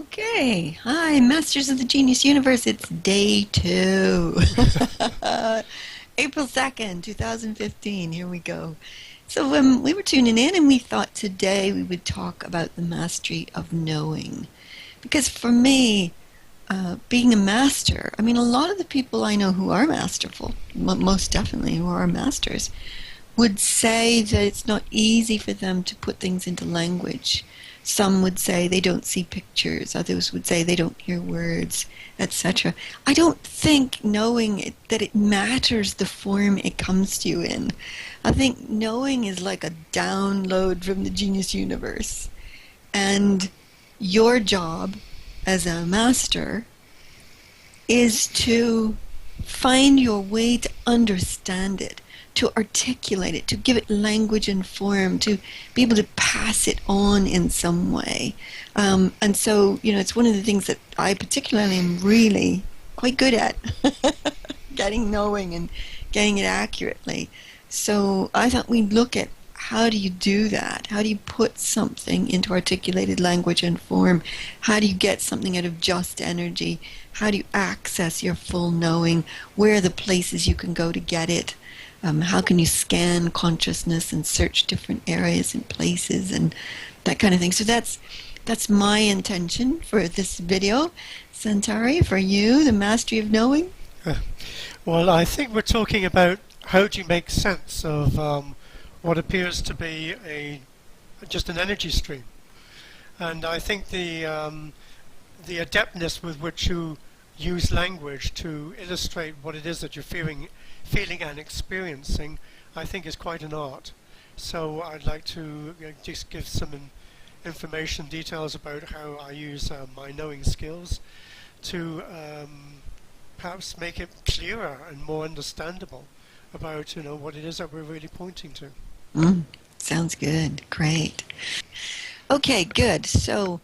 Okay. Hi, Masters of the Genius Universe. It's day 2. April 2nd, 2015. Here we go. So we were tuning in and we thought today we would talk about the mastery of knowing. Because for me, being a master, I mean, a lot of the people I know who are masterful, most definitely who are masters, would say that it's not easy for them to put things into language. Some would say they don't see pictures, others would say they don't hear words, etc. I don't think that it matters the form it comes to you in. I think knowing is like a download from the genius universe. And your job as a master is to find your way to understand it, to articulate it, to give it language and form, to be able to pass it on in some way. And so, it's one of the things that I particularly am really quite good at, getting knowing and getting it accurately. So I thought we'd look at how do you do that? How do you put something into articulated language and form? How do you get something out of just energy? How do you access your full knowing? Where are the places you can go to get it? How can you scan consciousness and search different areas and places and that kind of thing? So that's my intention for this video. Santari, for you, the mastery of knowing? Well, I think we're talking about how do you make sense of what appears to be just an energy stream. And I think the adeptness with which you use language to illustrate what it is that you're feeling and experiencing, I think is quite an art. So I'd like to just give some information, details about how I use my knowing skills to perhaps make it clearer and more understandable about what it is that we're really pointing to. Sounds good. Great. Okay, good. So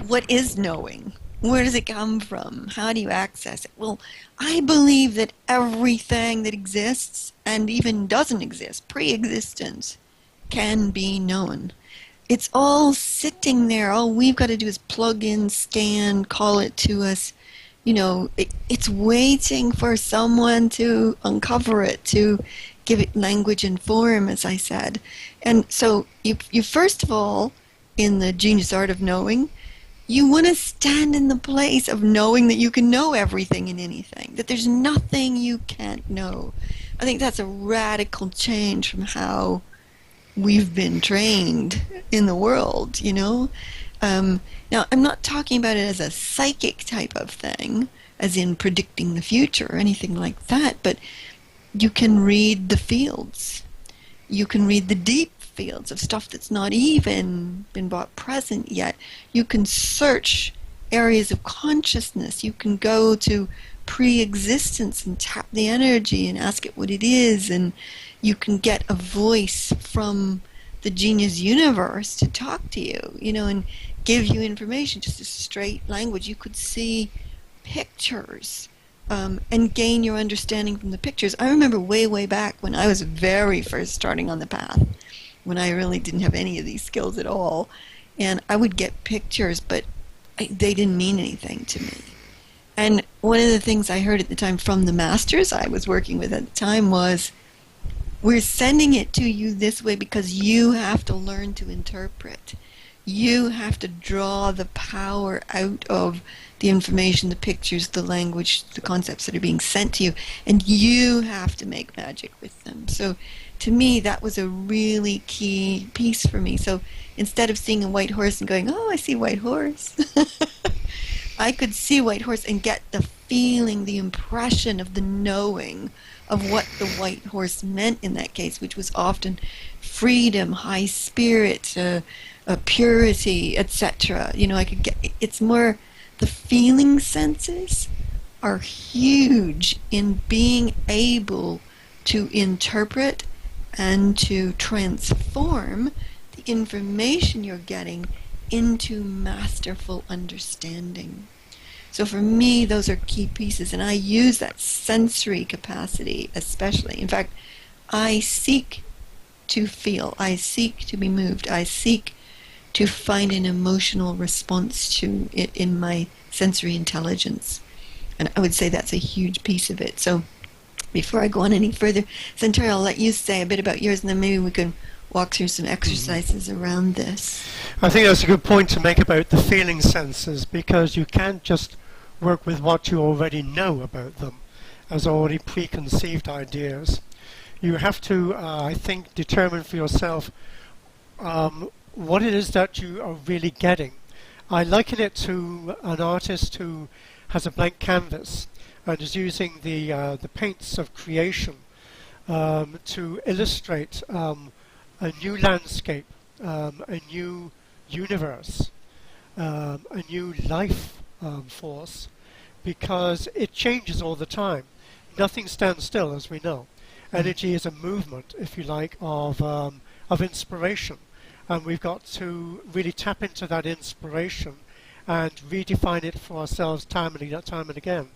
what is knowing? Where does it come from? How do you access it? Well, I believe that everything that exists and even doesn't exist, pre-existence, can be known. It's all sitting there. All we've got to do is plug in, scan, call it to us. It's waiting for someone to uncover it, to give it language and form, as I said. And so you first of all, in the genius art of knowing, you want to stand in the place of knowing that you can know everything and anything, that there's nothing you can't know. I think that's a radical change from how we've been trained in the world, Now, I'm not talking about it as a psychic type of thing, as in predicting the future or anything like that, but you can read the fields. You can read the deep fields of stuff that's not even been brought present yet. You can search areas of consciousness. You can go to pre-existence and tap the energy and ask it what it is, and you can get a voice from the genius universe to talk to you, and give you information, just a straight language. You could see pictures and gain your understanding from the pictures. I remember way back when I was very first starting on the path, when I really didn't have any of these skills at all, and I would get pictures, but they didn't mean anything to me. And one of the things I heard at the time from the masters I was working with at the time was, we're sending it to you this way because you have to learn to interpret. You have to draw the power out of the information, the pictures, the language, the concepts that are being sent to you, and you have to make magic with them. So to me, that was a really key piece for me. So instead of seeing a white horse and going, oh, I see a white horse, I could see a white horse and get the feeling, the impression of the knowing of what the white horse meant in that case, which was often freedom, high spirit, purity, etc. I could get, it's more, the feeling senses are huge in being able to interpret and to transform the information you're getting into masterful understanding. So for me, those are key pieces, and I use that sensory capacity especially. In fact, I seek to feel, I seek to be moved, I seek to find an emotional response to it in my sensory intelligence. And I would say that's a huge piece of it. So before I go on any further, Santari, I'll let you say a bit about yours, and then maybe we can walk through some Mhm. exercises around this. I think that's a good point to make about the feeling senses because you can't just work with what you already know about them as already preconceived ideas. You have to, I think, determine for yourself what it is that you are really getting. I liken it to an artist who has a blank canvas and is using the paints of creation to illustrate a new landscape, a new universe, a new life force, because it changes all the time. Nothing stands still, as we know. Mm. Energy is a movement, if you like, of inspiration, and we've got to really tap into that inspiration and redefine it for ourselves time and again,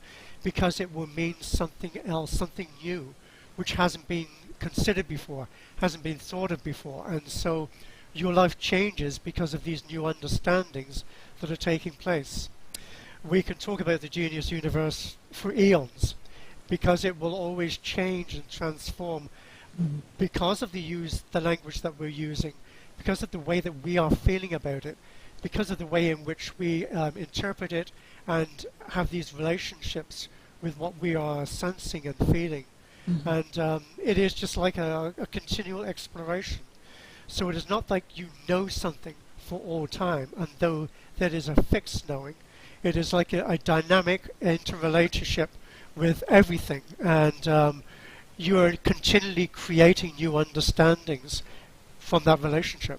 because it will mean something else, something new, which hasn't been considered before, hasn't been thought of before, and so your life changes because of these new understandings that are taking place. We can talk about the genius universe for eons because it will always change and transform because of the language that we're using, because of the way that we are feeling about it, because of the way in which we interpret it and have these relationships with what we are sensing and feeling. Mhm. And it is just like a continual exploration. So it is not like you know something for all time, and though that is a fixed knowing, it is like a dynamic interrelationship with everything, and you are continually creating new understandings from that relationship.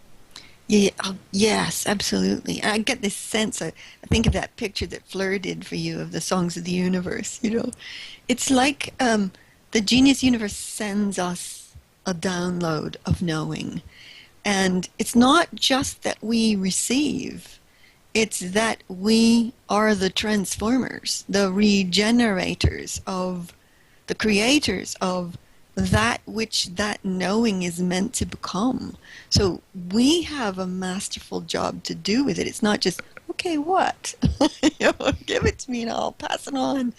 Yeah, oh, yes, absolutely. I get this sense. I think of that picture that Fleur did for you of the songs of the universe. It's like the genius universe sends us a download of knowing, and it's not just that we receive; it's that we are the transformers, the regenerators of the creators of that which that knowing is meant to become. So we have a masterful job to do with it. It's not just, okay, what? Give it to me and I'll pass it on.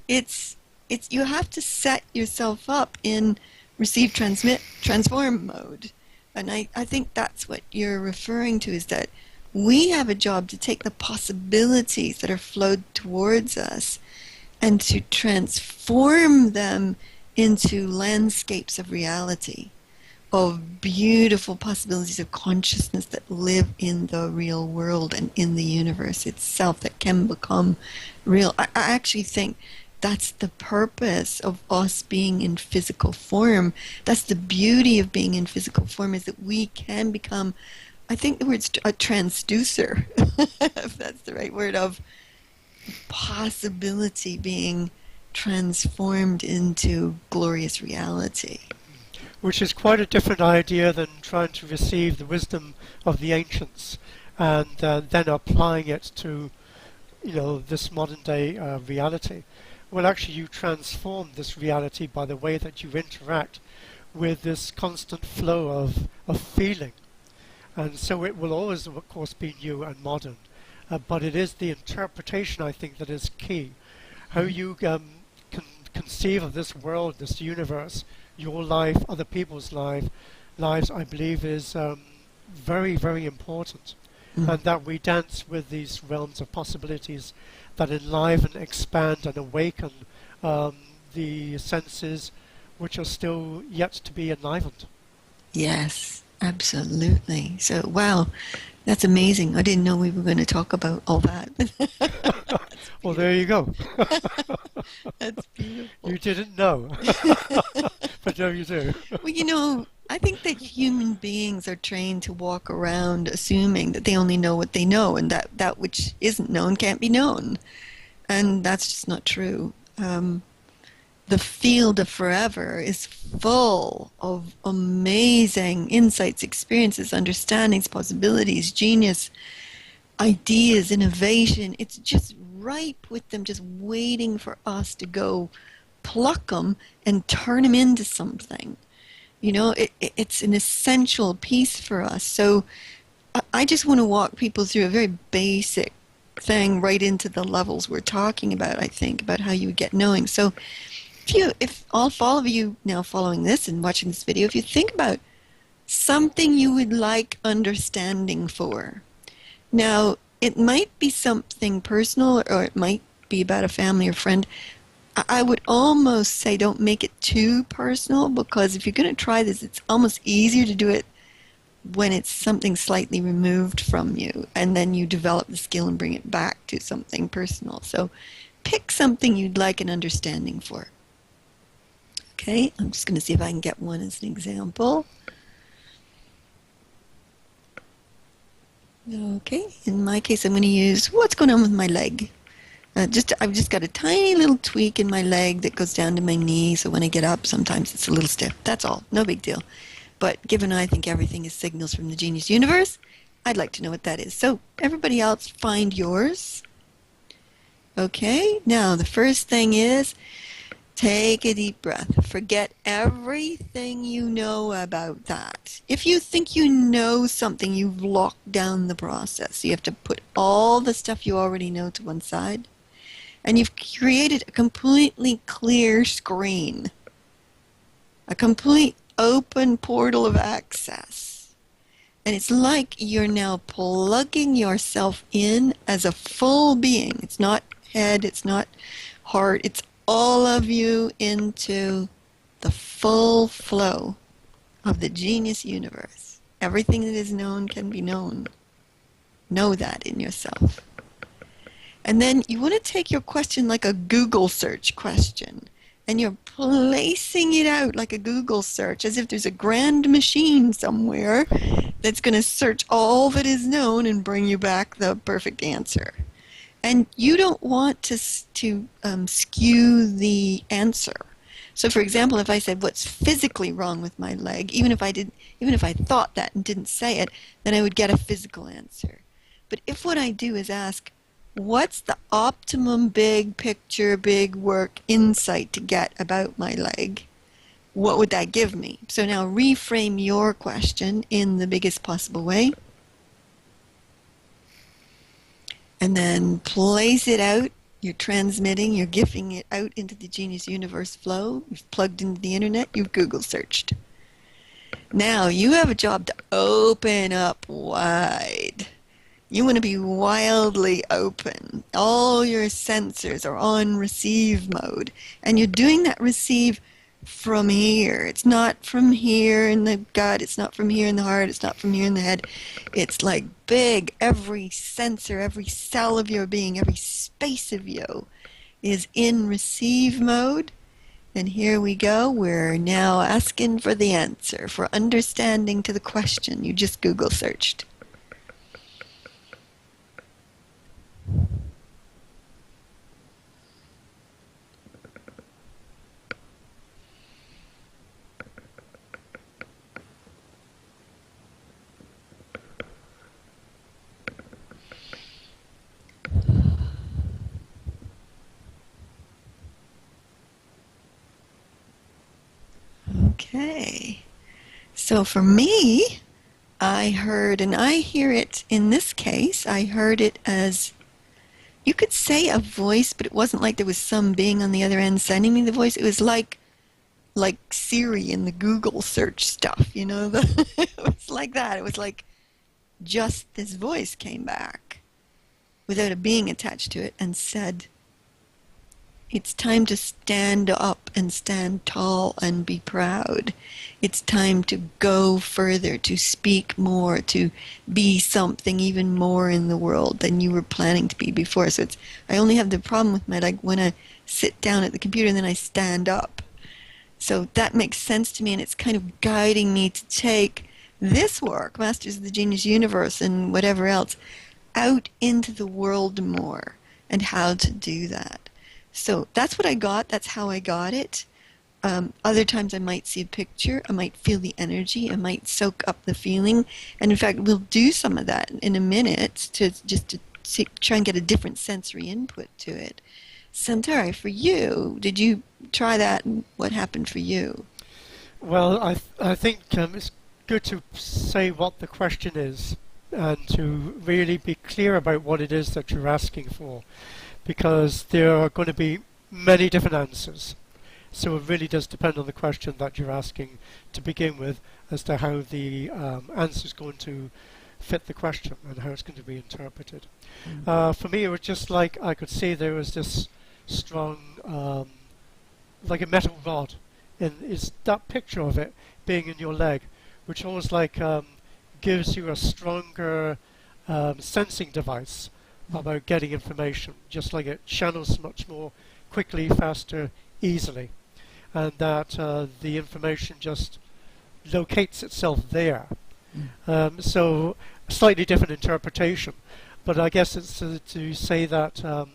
It's it's you have to set yourself up in receive, transmit, transform mode. And I think that's what you're referring to, is that we have a job to take the possibilities that are flowed towards us and to transform them into landscapes of reality, of beautiful possibilities of consciousness that live in the real world and in the universe itself that can become real. I actually think that's the purpose of us being in physical form. That's the beauty of being in physical form, is that we can become, I think the word's a transducer, if that's the right word, of possibility being transformed into glorious reality. Which is quite a different idea than trying to receive the wisdom of the ancients and then applying it to, this modern day reality. Well, actually, you transform this reality by the way that you interact with this constant flow of feeling. And so it will always, of course, be new and modern. But it is the interpretation, I think, that is key. How you conceive of this world, this universe, your life, other people's lives, I believe, is very, very important. Mm. And that we dance with these realms of possibilities that enliven, expand, and awaken um, the senses which are still yet to be enlivened. Yes, absolutely. So, wow, that's amazing. I didn't know we were going to talk about all that. That's Well, there beautiful. you go. That's beautiful. You didn't know, but now you do. Well, I think that human beings are trained to walk around assuming that they only know what they know, and that that which isn't known can't be known. And that's just not true. The field of forever is full of amazing insights, experiences, understandings, possibilities, genius, ideas, innovation. It's just ripe with them, just waiting for us to go pluck them and turn them into something. It's an essential piece for us. So I just want to walk people through a very basic thing right into the levels we're talking about, I think, about how you would get knowing. So if all of you now following this and watching this video, if you think about something you would like understanding for. Now, it might be something personal or it might be about a family or friend. I would almost say don't make it too personal because if you're going to try this, it's almost easier to do it when it's something slightly removed from you and then you develop the skill and bring it back to something personal. So pick something you'd like an understanding for. Okay, I'm just going to see if I can get one as an example. Okay, in my case, I'm going to use what's going on with my leg. I've just got a tiny little tweak in my leg that goes down to my knee, so when I get up, sometimes it's a little stiff. That's all, no big deal. But given I think everything is signals from the genius universe, I'd like to know what that is. So everybody else, find yours. Okay, now the first thing is take a deep breath. Forget everything you know about that. If you think you know something, you've locked down the process. You have to put all the stuff you already know to one side. And you've created a completely clear screen. A complete open portal of access. And it's like you're now plugging yourself in as a full being. It's not head, it's not heart, it's all of you into the full flow of the genius universe. Everything that is known can be known. Know that in yourself. And then you want to take your question like a Google search question. And you're placing it out like a Google search, as if there's a grand machine somewhere that's going to search all that is known and bring you back the perfect answer. And you don't want to skew the answer. So, for example, if I said, "What's physically wrong with my leg?" even if I thought that and didn't say it, then I would get a physical answer. But if what I do is ask, "What's the optimum big picture, big work insight to get about my leg?" what would that give me? So now reframe your question in the biggest possible way. And then place it out. You're transmitting, you're gifting it out into the genius universe flow. You've plugged into the internet, you've Google searched. Now you have a job to open up wide. You want to be wildly open. All your sensors are on receive mode. And you're doing that receive from here. It's not from here in the gut. It's not from here in the heart. It's not from here in the head. It's like big. Every sensor, every cell of your being, every space of you is in receive mode. And here we go. We're now asking for the answer, for understanding to the question you just Google searched. Okay. So for me, I heard, and I hear it in this case, I heard it as, you could say a voice, but it wasn't like there was some being on the other end sending me the voice. It was like Siri in the Google search stuff, you know? It was like that. It was like just this voice came back without a being attached to it and said, "It's time to stand up and stand tall and be proud. It's time to go further, to speak more, to be something even more in the world than you were planning to be before." So I only have the problem with my leg when I sit down at the computer and then I stand up. So that makes sense to me, and it's kind of guiding me to take this work, Masters of the Genius Universe and whatever else, out into the world more and how to do that. So that's what I got. That's how I got it. Other times I might see a picture. I might feel the energy. I might soak up the feeling. And in fact, we'll do some of that in a minute to try and get a different sensory input to it. Santari, for you, did you try that? And what happened for you? Well, I think it's good to say what the question is, and to really be clear about what it is that you're asking for, because there are going to be many different answers. So it really does depend on the question that you're asking to begin with as to how the answer is going to fit the question and how it's going to be interpreted. For me, it was just like I could see there was this strong, like a metal rod, and it's that picture of it being in your leg, which almost like gives you a stronger sensing device about getting information, just like it channels much more quickly, faster, easily, and that the information just locates itself there. So a slightly different interpretation, but I guess it's to say that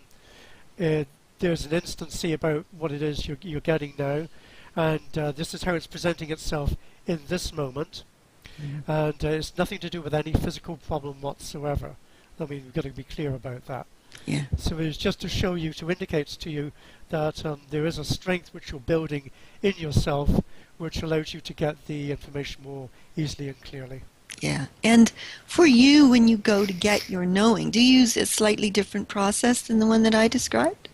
there's an instancy about what it is you're getting now, and this is how it's presenting itself in this moment, and it's nothing to do with any physical problem whatsoever. I mean, we've got to be clear about that. Yeah. So it's just to show you, to indicate to you that there is a strength which you're building in yourself, which allows you to get the information more easily and clearly. Yeah. And for you, when you go to get your knowing, do you use a slightly different process than the one that I described?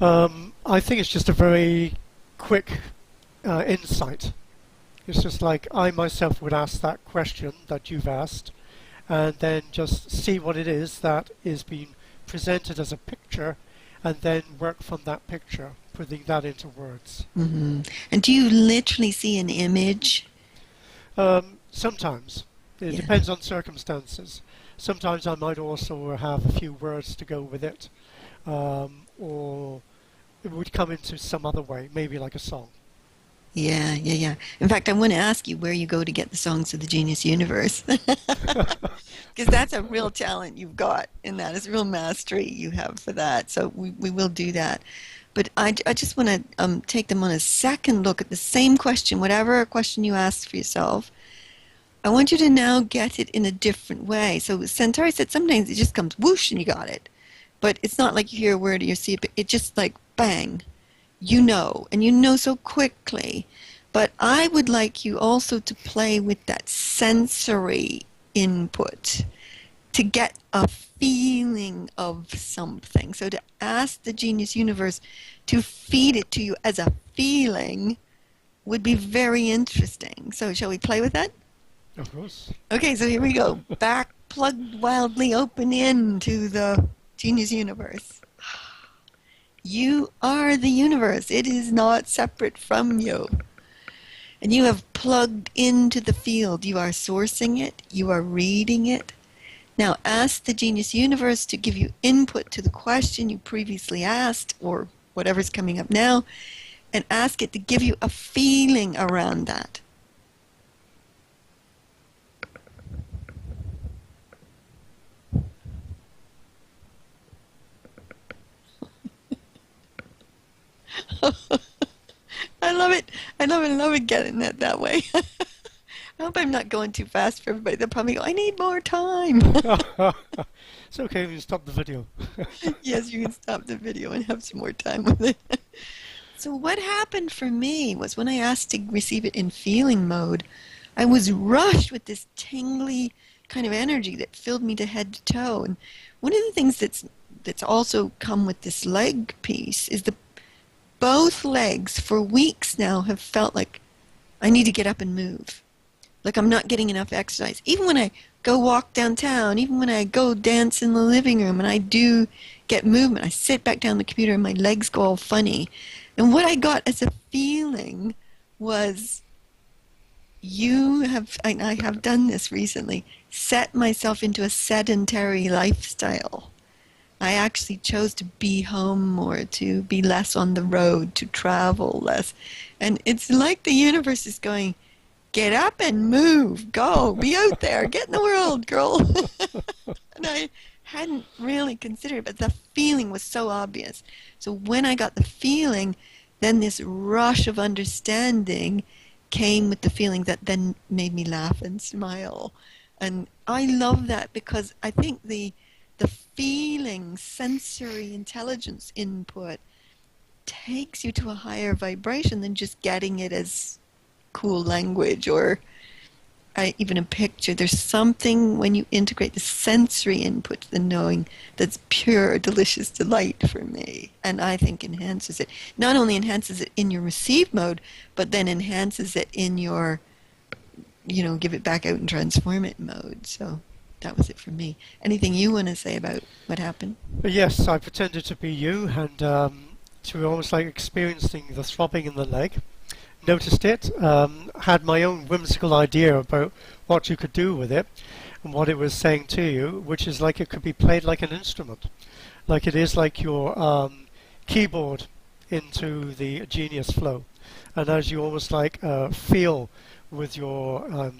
I think it's just a very quick insight. It's just like I myself would ask that question that you've asked, and then just see what it is that is being presented as a picture, and then work from that picture, putting that into words. Mm-hmm. And do you literally see an image? Sometimes. It Yeah. depends on circumstances. Sometimes I might also have a few words to go with it, or it would come into some other way, maybe like a song. Yeah, yeah, yeah. In fact, I want to ask you where you go to get the songs of the Genius Universe. Because that's a real talent you've got in that. It's a real mastery you have for that. So we will do that. But I just want to take them on a second look at the same question, whatever question you asked for yourself. I want you to now get it in a different way. So Santari said sometimes it just comes whoosh and you got it. But it's not like you hear a word or you see it. It just like bang, you know, and you know so quickly. But I would like you also to play with that sensory input to get a feeling of something. So to ask the Genius Universe to feed it to you as a feeling would be very interesting. So shall we play with that? Of course. Okay, so here we go. Back plugged wildly open into the Genius Universe. You are the universe. It is not separate from you. And you have plugged into the field. You are sourcing it. You are reading it. Now ask the Genius Universe to give you input to the question you previously asked, or whatever's coming up now, and ask it to give you a feeling around that. I love it. I love it. I love it getting it that way. I hope I'm not going too fast for everybody. They'll probably go, I need more time. It's okay if you stop the video. Yes, you can stop the video and have some more time with it. So what happened for me was when I asked to receive it in feeling mode, I was rushed with this tingly kind of energy that filled me to head to toe. And one of the things that's also come with this leg piece is both legs for weeks now have felt like I need to get up and move. Like I'm not getting enough exercise. Even when I go walk downtown, even when I go dance in the living room and I do get movement, I sit back down the computer and my legs go all funny. And what I got as a feeling was I have done this recently, set myself into a sedentary lifestyle. I actually chose to be home more, to be less on the road, to travel less. And it's like the universe is going, get up and move, go, be out there, get in the world, girl. And I hadn't really considered it, but the feeling was so obvious. So when I got the feeling, then this rush of understanding came with the feeling that then made me laugh and smile. And I love that because I think the feeling, sensory intelligence input takes you to a higher vibration than just getting it as cool language or even a picture. There's something when you integrate the sensory input to the knowing that's pure, delicious delight for me. And I think enhances it. Not only enhances it in your receive mode, but then enhances it in your, give it back out and transform it mode. So that was it for me. Anything you want to say about what happened? But yes, I pretended to be you and to almost like experiencing the throbbing in the leg. Noticed it, had my own whimsical idea about what you could do with it and what it was saying to you, which is like it could be played like an instrument, like it is like your keyboard into the Genius Flow. And as you almost like feel with your,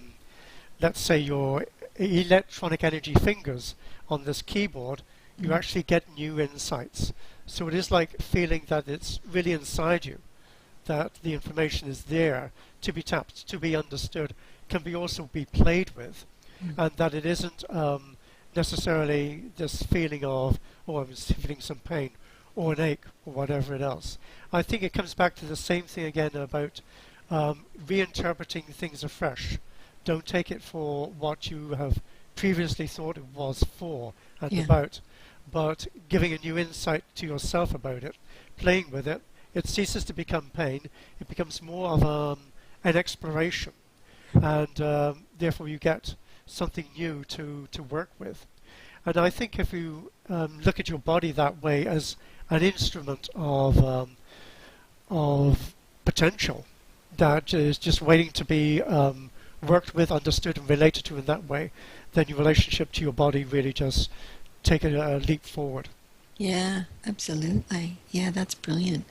let's say, your electronic energy fingers on this keyboard, you actually get new insights. So it is like feeling that it's really inside you, that the information is there to be tapped, to be understood, can be also be played with, and that it isn't necessarily this feeling of, oh, I'm feeling some pain or an ache or whatever it else. I think it comes back to the same thing again about reinterpreting things afresh. Don't take it for what you have previously thought it was for and Yeah. about, but giving a new insight to yourself about it, playing with it. It ceases to become pain. It becomes more of an exploration, and therefore you get something new to work with. And I think if you look at your body that way as an instrument of potential that is just waiting to be worked with, understood, and related to in that way, then your relationship to your body really just take a leap forward. Yeah, absolutely. Yeah, that's brilliant.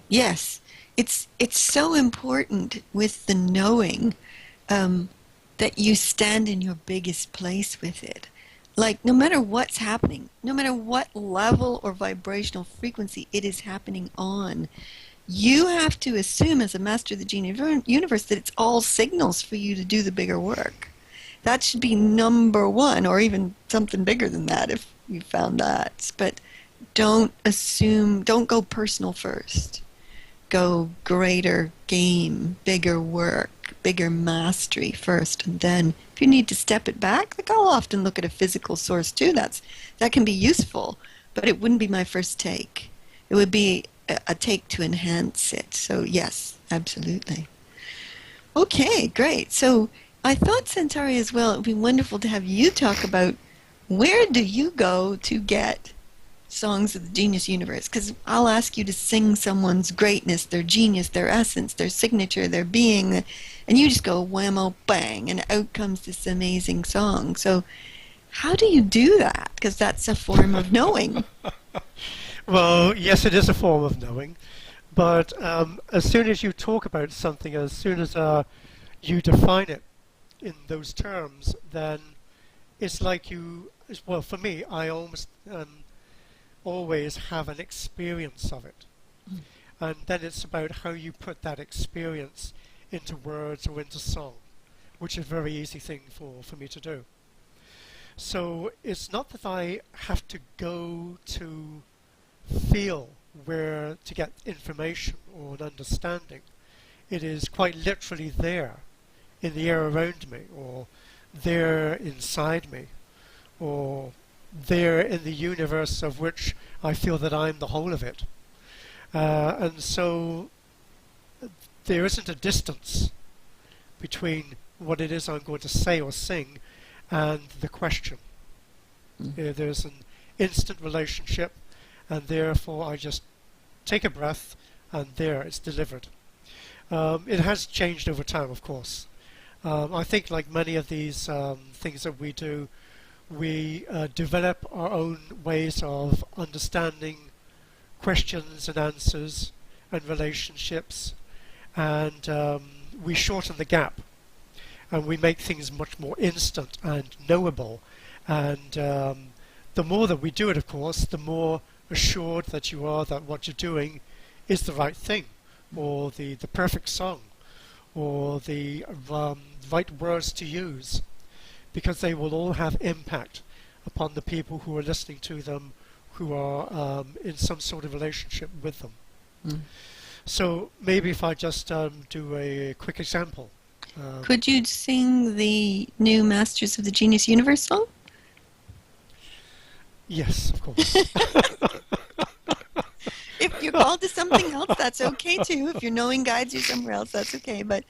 Yes, it's so important with the knowing that you stand in your biggest place with it. Like no matter what's happening, no matter what level or vibrational frequency it is happening on, you have to assume as a master of the gene universe that it's all signals for you to do the bigger work. That should be number one, or even something bigger than that if you found that. But don't assume, don't go personal first. Go greater game, bigger work, bigger mastery first. And then if you need to step it back, like I'll often look at a physical source too. That can be useful, but it wouldn't be my first take. It would be a take to enhance it. So yes, absolutely. Okay, great. So I thought, Santari, as well, it would be wonderful to have you talk about where do you go to get songs of the genius universe? Because I'll ask you to sing someone's greatness, their genius, their essence, their signature, their being, and you just go whammo bang, and out comes this amazing song. So how do you do that? Because that's a form of knowing. Well, yes, it is a form of knowing, but as soon as you talk about something, as soon as you define it in those terms, then it's like well, for me, I almost always have an experience of it. And then it's about how you put that experience into words or into song, which is a very easy thing for me to do. So it's not that I have to go to feel where to get information or an understanding. It is quite literally there in the air around me, or there inside me, or there in the universe of which I feel that I'm the whole of it. And so there isn't a distance between what it is I'm going to say or sing and the question. There's an instant relationship, and therefore I just take a breath and there it's delivered. It has changed over time, of course. I think like many of these things that we do, we develop our own ways of understanding questions and answers and relationships, and we shorten the gap and we make things much more instant and knowable. And the more that we do it, of course, the more assured that you are that what you're doing is the right thing, or the perfect song, or the right words to use, because they will all have impact upon the people who are listening to them, who are in some sort of relationship with them. So maybe if I just do a quick example. Could you sing the new Masters of the Genius Universe song? Yes, of course. If you're called to something else, that's okay too. If your knowing guides you somewhere else, that's okay. But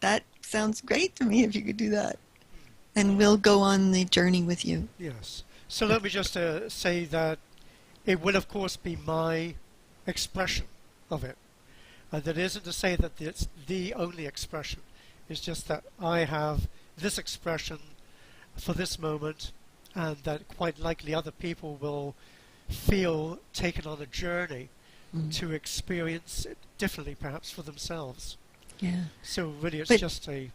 that sounds great to me if you could do that. And we'll go on the journey with you. Yes. So let me just say that it will, of course, be my expression of it. And that isn't to say that it's the only expression. It's just that I have this expression for this moment, and that quite likely other people will feel taken on a journey to experience it differently, perhaps for themselves. Yeah. So really, it's But just a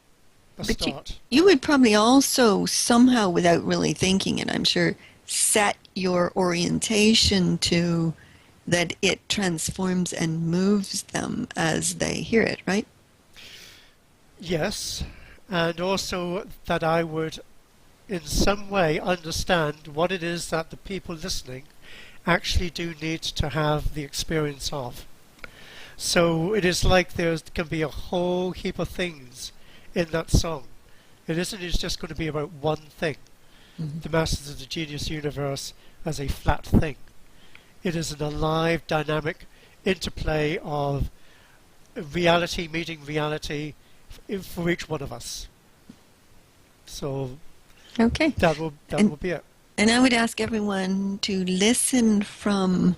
but start. you would probably also somehow, without really thinking it, I'm sure, set your orientation to that it transforms and moves them as they hear it, right? Yes, and also that I would in some way understand what it is that the people listening actually do need to have the experience of. So it is like there can be a whole heap of things in that song. It isn't just going to be about one thing, Mm-hmm. the Masters of the Genius Universe as a flat thing. It is an alive, dynamic interplay of reality meeting reality for each one of us. So Okay. that And will be it. and I would ask everyone to listen from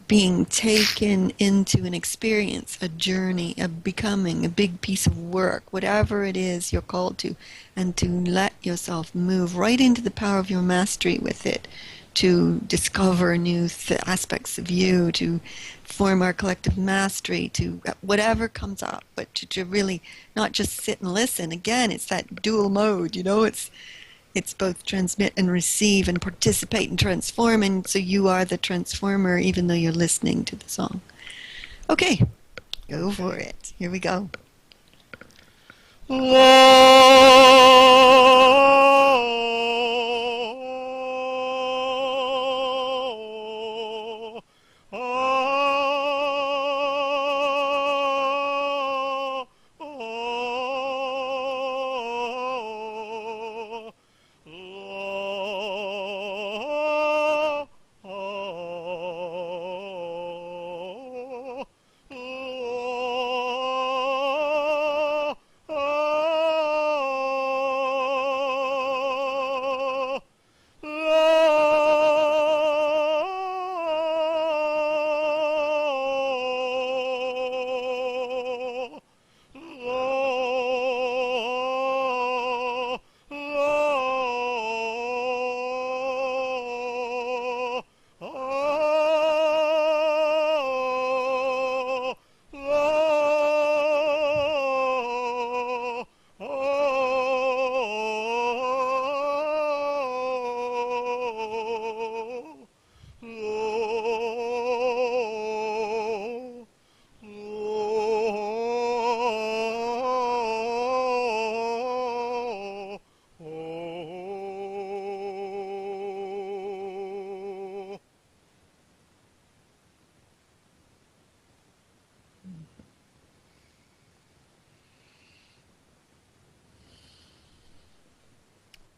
being taken into an experience, a journey, a becoming, a big piece of work, whatever it is you're called to, and to let yourself move right into the power of your mastery with it, to discover new aspects of you, to form our collective mastery, to whatever comes up, but to really not just sit and listen. Again, it's that dual mode, it's both transmit and receive and participate and transform, and so you are the transformer even though you're listening to the song. Okay, go for Okay. it. Here we go.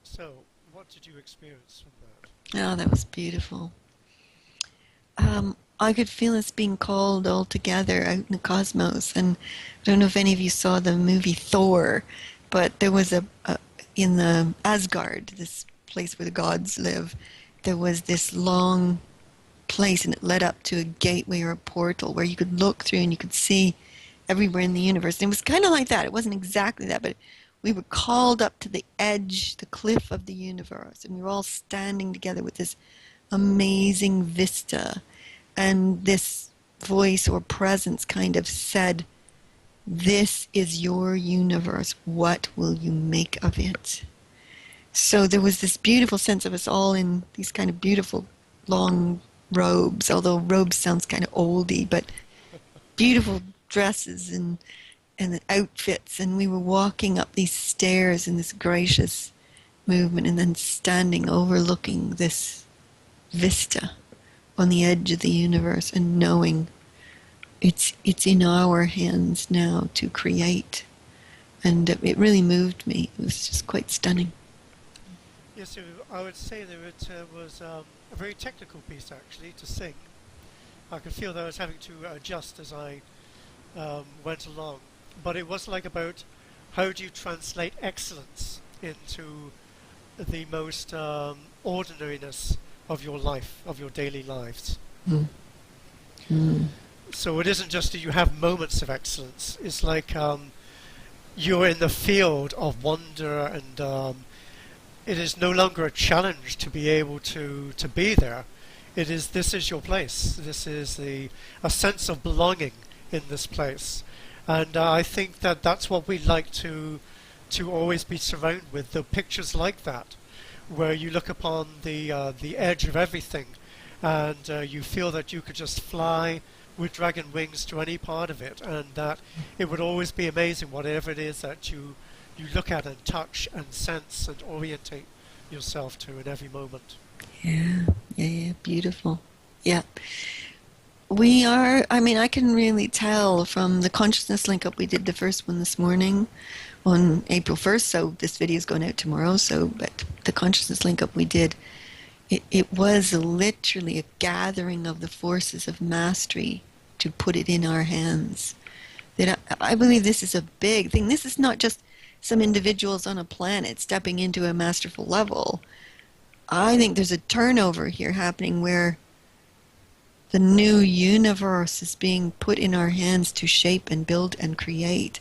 So, what did you experience from that? Oh, that was beautiful. I could feel us being called all together out in the cosmos. And I don't know if any of you saw the movie Thor, but there was in the Asgard, this place where the gods live, there was this long place and it led up to a gateway or a portal where you could look through and you could see everywhere in the universe. And it was kind of like that. It wasn't exactly that, but we were called up to the edge, the cliff of the universe, and we were all standing together with this amazing vista. And this voice or presence kind of said, "This is your universe. What will you make of it?" So there was this beautiful sense of us all in these kind of beautiful long robes, although robes sounds kind of oldie, but beautiful dresses and outfits. And we were walking up these stairs in this gracious movement and then standing overlooking this vista on the edge of the universe and knowing it's in our hands now to create And it really moved me. It was just quite stunning. Yes, so I would say that it was a very technical piece actually to sing. I could feel that I was having to adjust as I went along. But it was like about how do you translate excellence into the most ordinariness of your life, of your daily lives. Mm. Mm. So it isn't just that you have moments of excellence. It's like you're in the field of wonder, and it is no longer a challenge to be able to be there. It is this is your place. This is a sense of belonging in this place, and I think that that's what we like to always be surrounded with. The pictures like that, where you look upon the edge of everything, and you feel that you could just fly with dragon wings to any part of it, and that it would always be amazing whatever it is that you look at and touch and sense and orientate yourself to in every moment. Yeah, yeah, yeah, beautiful. Yeah. We are, I mean, I can really tell from the consciousness link up. We did the first one this morning on April 1st, so this video is going out tomorrow. So, but the consciousness link up we did, it was literally a gathering of the forces of mastery to put it in our hands. That I believe this is a big thing. This is not just some individuals on a planet stepping into a masterful level. I think there's a turnover here happening where the new universe is being put in our hands to shape and build and create.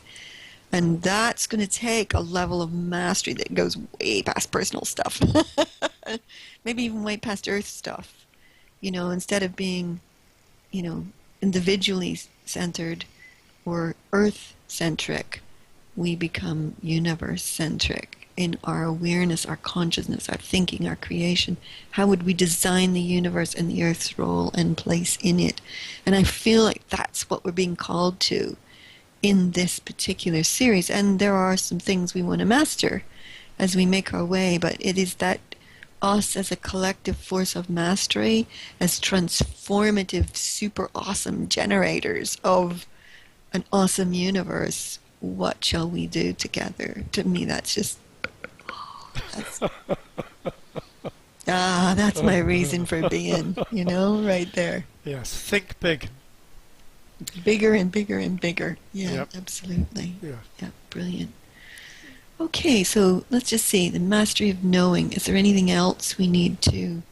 And that's going to take a level of mastery that goes way past personal stuff. Maybe even way past earth stuff. You know, instead of being, you know, individually centered or earth centric, we become universe centric in our awareness, our consciousness, our thinking, our creation. How would we design the universe and the earth's role and place in it? And I feel like that's what we're being called to in this particular series. And there are some things we want to master as we make our way, but it is that us as a collective force of mastery, as transformative, super awesome generators of an awesome universe, what shall we do together? To me, that's just, that's, that's my reason for being, you know, right there. Yes, think big. Bigger and bigger and bigger. Yeah, Yep. absolutely. Yeah. Yeah, brilliant. Okay, so let's just see, the mastery of knowing. Is there anything else we need to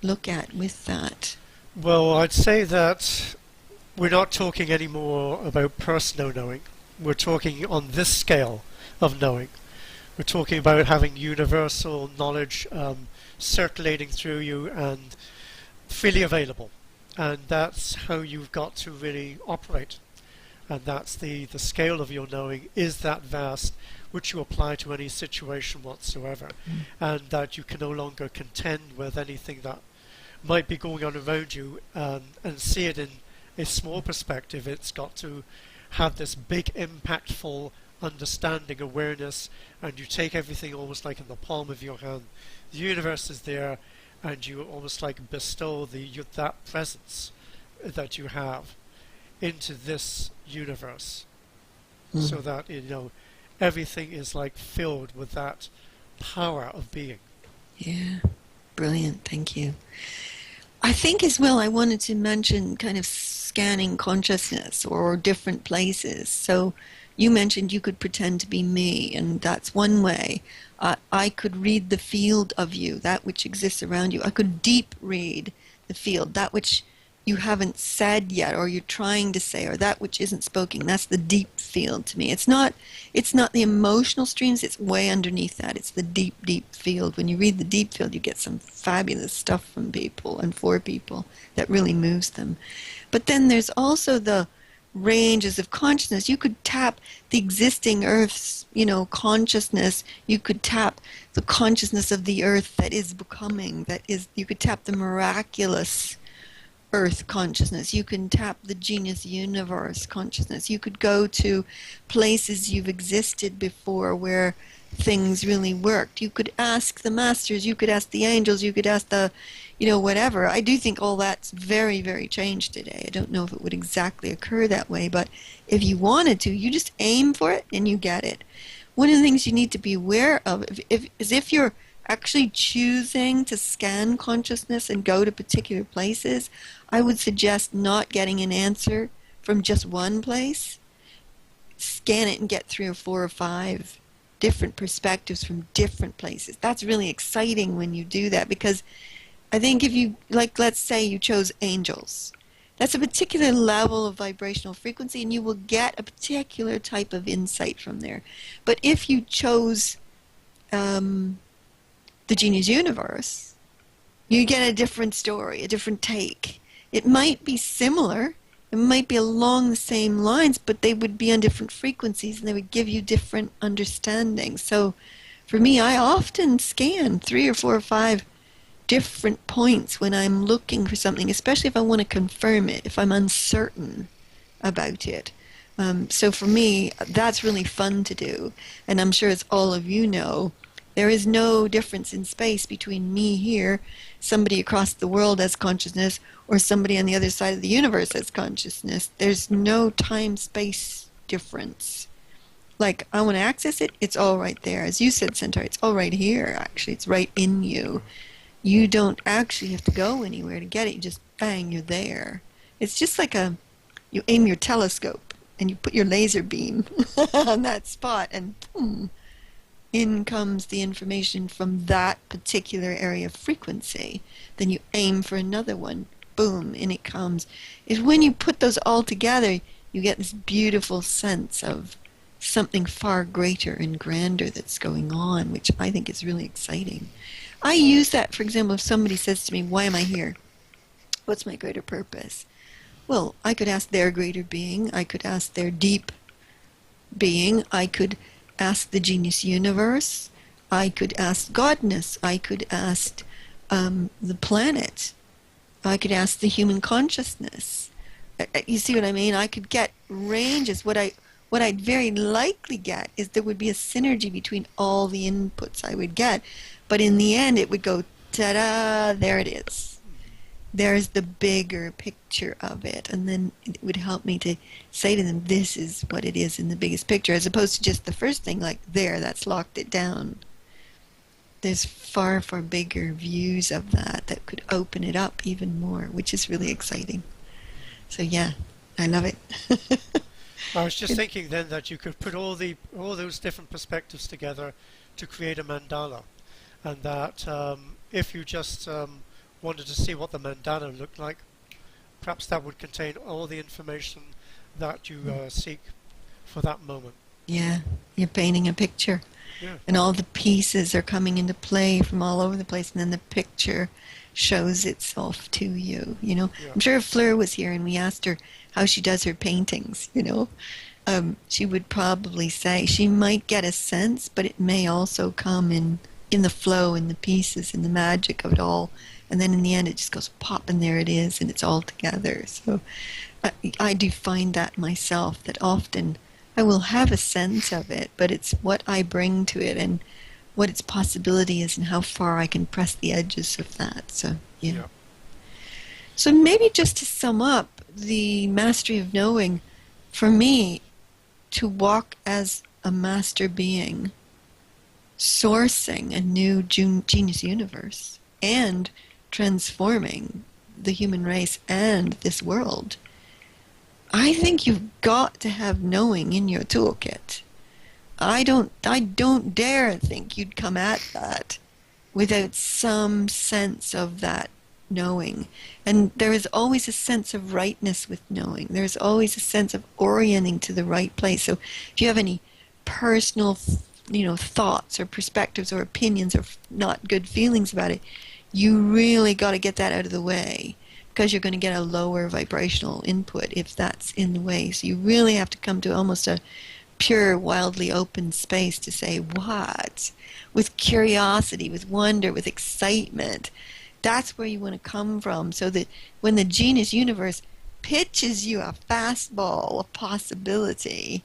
look at with that? Well, I'd say that we're not talking anymore about personal knowing. We're talking on this scale of knowing. We're talking about having universal knowledge circulating through you and freely available. And that's how you've got to really operate. And that's the scale of your knowing is that vast, which you apply to any situation whatsoever. And that you can no longer contend with anything that might be going on around you and see it in a small perspective. It's got to have this big impactful understanding, awareness, and you take everything almost like in the palm of your hand. The universe is there, and you almost like bestow that presence that you have into this universe, so that you know everything is like filled with that power of being. Yeah, brilliant, thank you. I think as well I wanted to mention kind of scanning consciousness or different places. So you mentioned you could pretend to be me, and that's one way. I could read the field of you, that which exists around you. I could deep read the field, that which you haven't said yet or you're trying to say, or that which isn't spoken. That's the deep field to me. It's not the emotional streams, it's way underneath that. It's the deep, deep field. When you read the deep field, you get some fabulous stuff from people and for people that really moves them. But then there's also the ranges of consciousness. You could tap the existing Earth's, consciousness. You could tap the consciousness of the Earth that is becoming, you could tap the miraculous Earth consciousness. You can tap the genius universe consciousness. You could go to places you've existed before where things really worked. You could ask the masters, you could ask the angels, you could ask the, whatever. I do think all that's very, very changed today. I don't know if it would exactly occur that way, but if you wanted to, you just aim for it and you get it. One of the things you need to be aware of is if you're actually choosing to scan consciousness and go to particular places, I would suggest not getting an answer from just one place. Scan it and get 3 or 4 or 5 different perspectives from different places. That's really exciting when you do that, because I think if you, like, let's say you chose angels, that's a particular level of vibrational frequency and you will get a particular type of insight from there. But if you chose the genius universe, you get a different story, a different take. It might be similar, it might be along the same lines, but they would be on different frequencies and they would give you different understandings. So for me, I often scan 3 or 4 or 5 different points when I'm looking for something, especially if I want to confirm it, if I'm uncertain about it. So for me, that's really fun to do. And I'm sure, as all of you know, there is no difference in space between me here, somebody across the world as consciousness, or somebody on the other side of the universe as consciousness. There's no time-space difference. Like, I want to access it, it's all right there. As you said, Santari, it's all right here, actually. It's right in you. You don't actually have to go anywhere to get it. You just, bang, you're there. It's just like you aim your telescope and you put your laser beam on that spot and boom, in comes the information from that particular area of frequency. Then you aim for another one, boom, in it comes. It's when you put those all together, you get this beautiful sense of something far greater and grander that's going on, which I think is really exciting. I use that, for example, if somebody says to me, why am I here? What's my greater purpose? Well, I could ask their greater being, I could ask their deep being, I could ask the genius universe, I could ask godness, I could ask the planet, I could ask the human consciousness. You see what I mean? I could get ranges. What I'd very likely get is there would be a synergy between all the inputs I would get, but in the end it would go, ta-da, there it is. There's the bigger picture of it, and then it would help me to say to them, this is what it is in the biggest picture, as opposed to just the first thing, like, there, that's locked it down. There's far, far bigger views of that could open it up even more, which is really exciting. So yeah, I love it. I was just thinking then that you could put all those different perspectives together to create a mandala, and that if you just wanted to see what the mandala looked like, perhaps that would contain all the information that you seek for that moment. Yeah, you're painting a picture. Yeah. And all the pieces are coming into play from all over the place, and then the picture shows itself to you, Yeah. I'm sure if Fleur was here and we asked her how she does her paintings, she would probably say she might get a sense, but it may also come in the flow, in the pieces, in the magic of it all. And then in the end it just goes pop, and there it is, and it's all together. So I do find that myself, that often I will have a sense of it, but it's what I bring to it and what its possibility is and how far I can press the edges of that. So, yeah. So maybe just to sum up, the mastery of knowing, for me, to walk as a master being, sourcing a new genius universe, and transforming the human race and this world, I think you've got to have knowing in your toolkit. I don't dare think you'd come at that without some sense of that knowing. And there is always a sense of rightness with knowing. There's always a sense of orienting to the right place. So if you have any personal, thoughts or perspectives or opinions or not good feelings about it, you really got to get that out of the way, because you're going to get a lower vibrational input if that's in the way. So you really have to come to almost a pure, wildly open space to say, what? With curiosity, with wonder, with excitement, That's where you want to come from, so that when the genius universe pitches you a fastball, a possibility,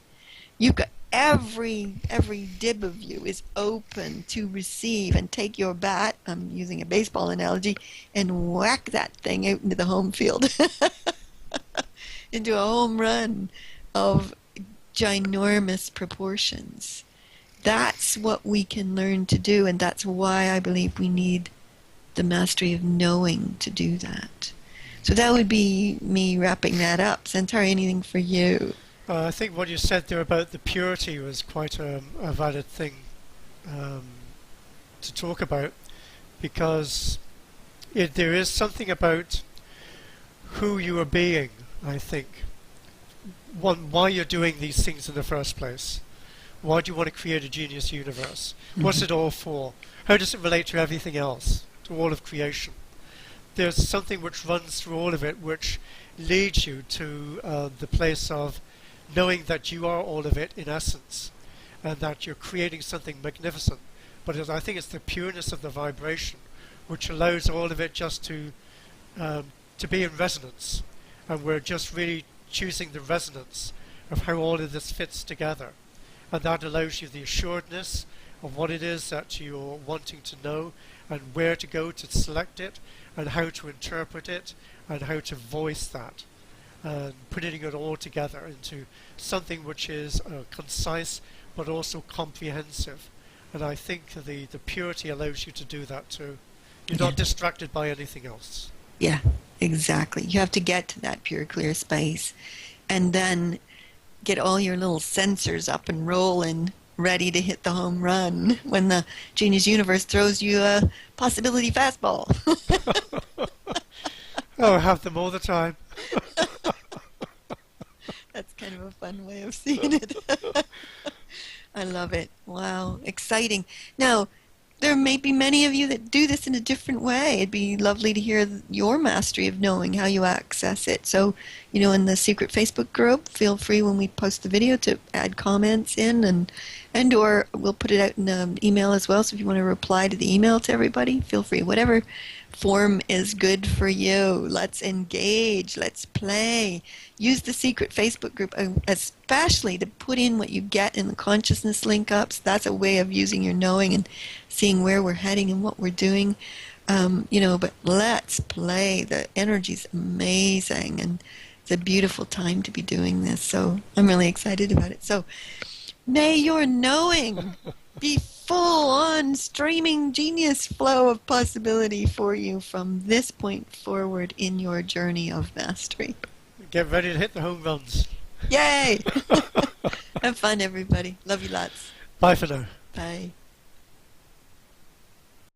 you've got every dib of you is open to receive and take your bat, I'm using a baseball analogy, and whack that thing out into the home field, into a home run of ginormous proportions. That's what we can learn to do, and that's why I believe we need the mastery of knowing to do that. So that would be me wrapping that up. Santari, anything for you? I think what you said there about the purity was quite a valid thing um, to talk about, because there is something about who you are being, I think. One, why you're doing these things in the first place. Why do you want to create a genius universe? What's it all for? How does it relate to everything else, to all of creation? There's something which runs through all of it, which leads you to the place of knowing that you are all of it in essence, and that you're creating something magnificent. But I think it's the pureness of the vibration which allows all of it just to be in resonance, and we're just really choosing the resonance of how all of this fits together, and that allows you the assuredness of what it is that you're wanting to know, and where to go to select it, and how to interpret it, and how to voice that, and putting it all together into something which is concise but also comprehensive. And I think the purity allows you to do that too. You're not distracted by anything else. Yeah, exactly. You have to get to that pure, clear space, and then get all your little sensors up and rolling, ready to hit the home run when the genius universe throws you a possibility fastball. Oh, I have them all the time. That's kind of a fun way of seeing it. I love it. Wow, exciting. Now, there may be many of you that do this in a different way. It'd be lovely to hear your mastery of knowing how you access it. So, in the secret Facebook group, feel free when we post the video to add comments in, and or we'll put it out in an email as well. So if you want to reply to the email to everybody, feel free. Whatever form is good for you. Let's engage. Let's play. Use the secret Facebook group, especially to put in what you get in the consciousness link-ups. That's a way of using your knowing and seeing where we're heading and what we're doing. But let's play. The energy's amazing, and it's a beautiful time to be doing this. So I'm really excited about it. So may your knowing be full on streaming genius flow of possibility for you from this point forward in your journey of mastery. Get ready to hit the home runs. Yay! Have fun, everybody. Love you lots. Bye for now. Bye.